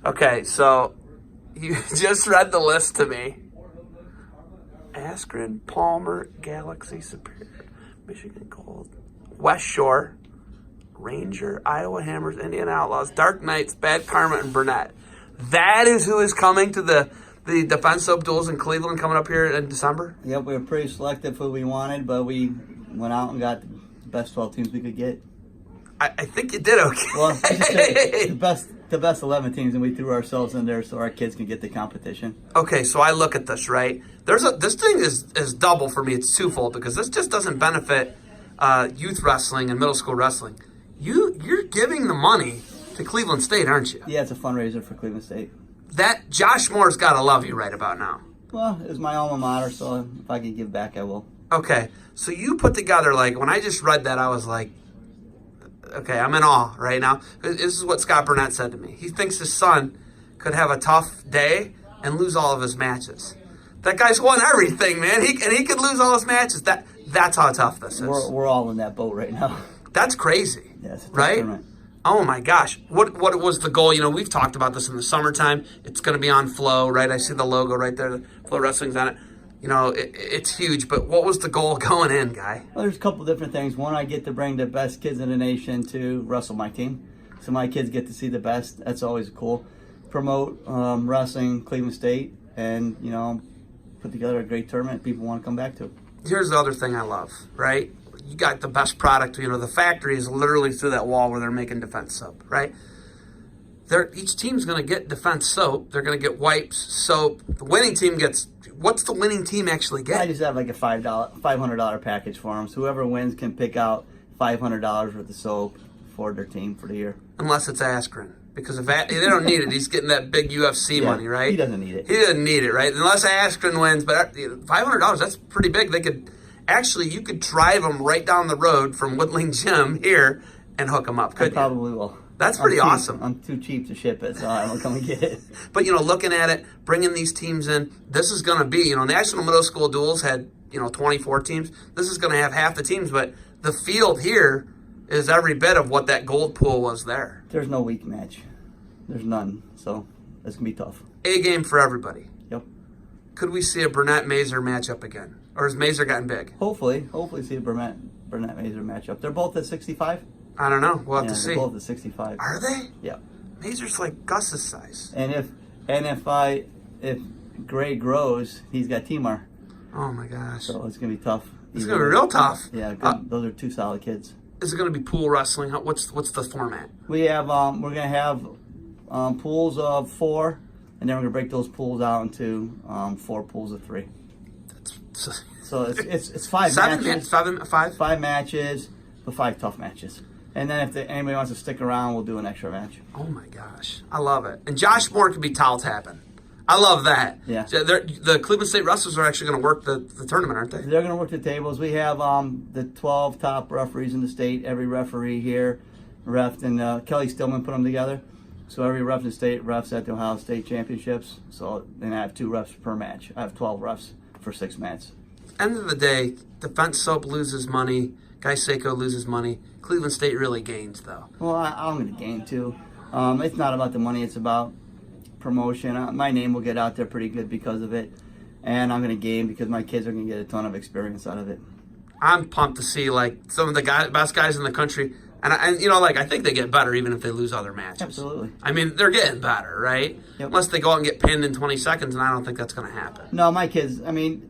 Okay, so you just read the list to me. Askren, Palmer, Galaxy, Superior, Michigan Gold, West Shore, Ranger, Iowa Hammers, Indiana Outlaws, Dark Knights, Bad Karma, and Burnett. That is who is coming to the Defense Soap Duels in Cleveland coming up here in December? Yep, we were pretty selective who we wanted, but we went out and got the best 12 teams we could get. I think you did okay. Well, the best 11 teams, and we threw ourselves in there so our kids can get the competition. Okay, so I look at this, right? This thing is double for me. It's twofold because this just doesn't benefit youth wrestling and middle school wrestling. You're giving the money to Cleveland State, aren't you? Yeah, it's a fundraiser for Cleveland State. That Josh Moore's got to love you right about now. Well, it's my alma mater, so if I can give back, I will. Okay, so you put together, like, when I just read that, I was like, okay, I'm in awe right now. This is what Scott Burnett said to me. He thinks his son could have a tough day and lose all of his matches. That guy's won everything, man. He could lose all his matches. That's how tough this is. We're all in that boat right now. That's crazy, Yes, right? tournament. Oh my gosh. What was the goal? You know, we've talked about this in the summertime. It's going to be on Flow, right? I see the logo right there. Flow Wrestling's on it. You know, it's huge. But what was the goal going in, Guy? Well, there's a couple different things. One, I get to bring the best kids in the nation to wrestle my team. So my kids get to see the best. That's always cool. Promote wrestling Cleveland State and, you know, put together a great tournament people want to come back to. Here's the other thing I love, right? You got the best product. You know, the factory is literally through that wall where they're making Defense Soap, right? Each team's going to get Defense Soap. They're going to get wipes, soap. The winning team gets... What's the winning team actually get? I just have like a $500 package for them. So whoever wins can pick out $500 worth of soap for their team for the year. Unless it's Askren. Because if they don't need it, he's getting that big UFC money, right? He doesn't need it. He doesn't need it, right? Unless Askren wins. But $500, that's pretty big. They could... Actually, you could drive them right down the road from Woodling Gym here and hook them up, couldn't you? I probably will. That's pretty awesome. I'm too cheap to ship it, so I won't come and get it. But, you know, looking at it, bringing these teams in, this is going to be, you know, National Middle School Duels had, 24 teams. This is going to have half the teams, but the field here is every bit of what that gold pool was there. There's no weak match. There's none, so it's going to be tough. A game for everybody. Yep. Could we see a Burnett-Mazer matchup again? Or has Mazer gotten big? Hopefully see a Burnett-Mazer matchup. They're both at 65? I don't know. We'll have to see. They're both at 65. Are they? Yeah. Mazer's like Gus's size. And if Gray grows, he's got Timar. Oh my gosh. So it's gonna be tough. It's gonna be real tough. Yeah, good. Those are two solid kids. Is it gonna be pool wrestling? What's the format? We have we're gonna have pools of 4, and then we're gonna break those pools out into 4 pools of 3. So it's 5 matches. 5 matches, but 5 tough matches. And then if anybody wants to stick around, we'll do an extra match. Oh my gosh, I love it. And Josh Moore could be towel tapping. I love that. Yeah. The Cleveland State wrestlers are actually going to work the tournament, aren't they? They're going to work the tables. We have the 12 top referees in the state. Every referee here refed, and Kelly Stillman put them together. So every ref in the state refs at the Ohio State Championships. So then I have 2 refs per match. I have 12 refs for 6 matches. End of the day, Defense Soap loses money. Guy Seiko loses money. Cleveland State really gains, though. Well, I'm going to gain, too. It's not about the money. It's about promotion. My name will get out there pretty good because of it. And I'm going to gain because my kids are going to get a ton of experience out of it. I'm pumped to see, like, some of the best guys in the country. And I think they get better even if they lose other matches. Absolutely. I mean, they're getting better, right? Yep. Unless they go out and get pinned in 20 seconds, and I don't think that's going to happen. No, my kids, I mean...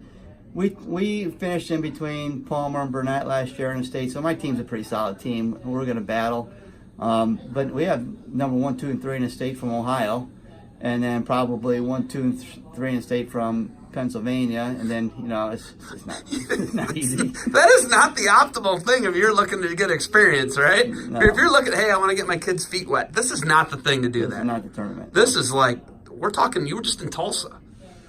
We finished in between Palmer and Burnett last year in the state, so my team's a pretty solid team. We're going to battle. But we have number 1, 2, and 3 in the state from Ohio, and then probably 1, 2, and 3 in the state from Pennsylvania, and then, it's not easy. That is not the optimal thing if you're looking to get experience, right? No. If you're looking, hey, I want to get my kids' feet wet, this is not the thing to do that. This is not the tournament. This is like, we're talking, you were just in Tulsa.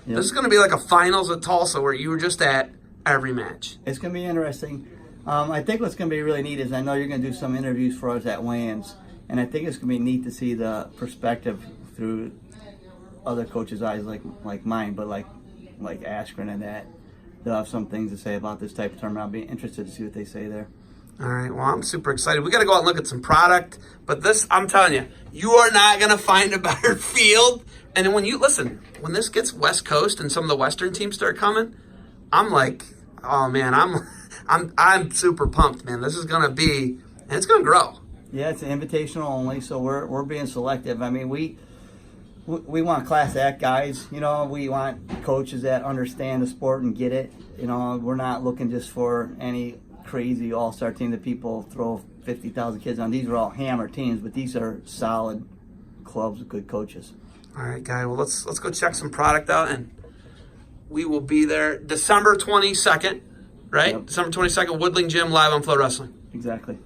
Yep. This is going to be like a finals at Tulsa where you were just at every match. It's going to be interesting. I think what's going to be really neat is I know you're going to do some interviews for us at weigh-ins, and I think it's going to be neat to see the perspective through other coaches' eyes like mine, but like Askren and that. They'll have some things to say about this type of tournament. I'll be interested to see what they say there. All right. Well, I'm super excited. We got to go out and look at some product. But this, I'm telling you, you are not going to find a better field. And then when when this gets West Coast and some of the Western teams start coming, I'm like, oh man, I'm super pumped, man. This is going to be, and it's going to grow. Yeah, it's an invitational only, so we're being selective. I mean, we want class act guys. You know, we want coaches that understand the sport and get it. You know, we're not looking just for any crazy all-star team that people throw 50,000 kids on. These are all hammer teams, but these are solid clubs with good coaches. All right, guy. Well, let's go check some product out, and we will be there December 22nd, right? Yep. December 22nd, Woodling Gym, live on Flow Wrestling. Exactly.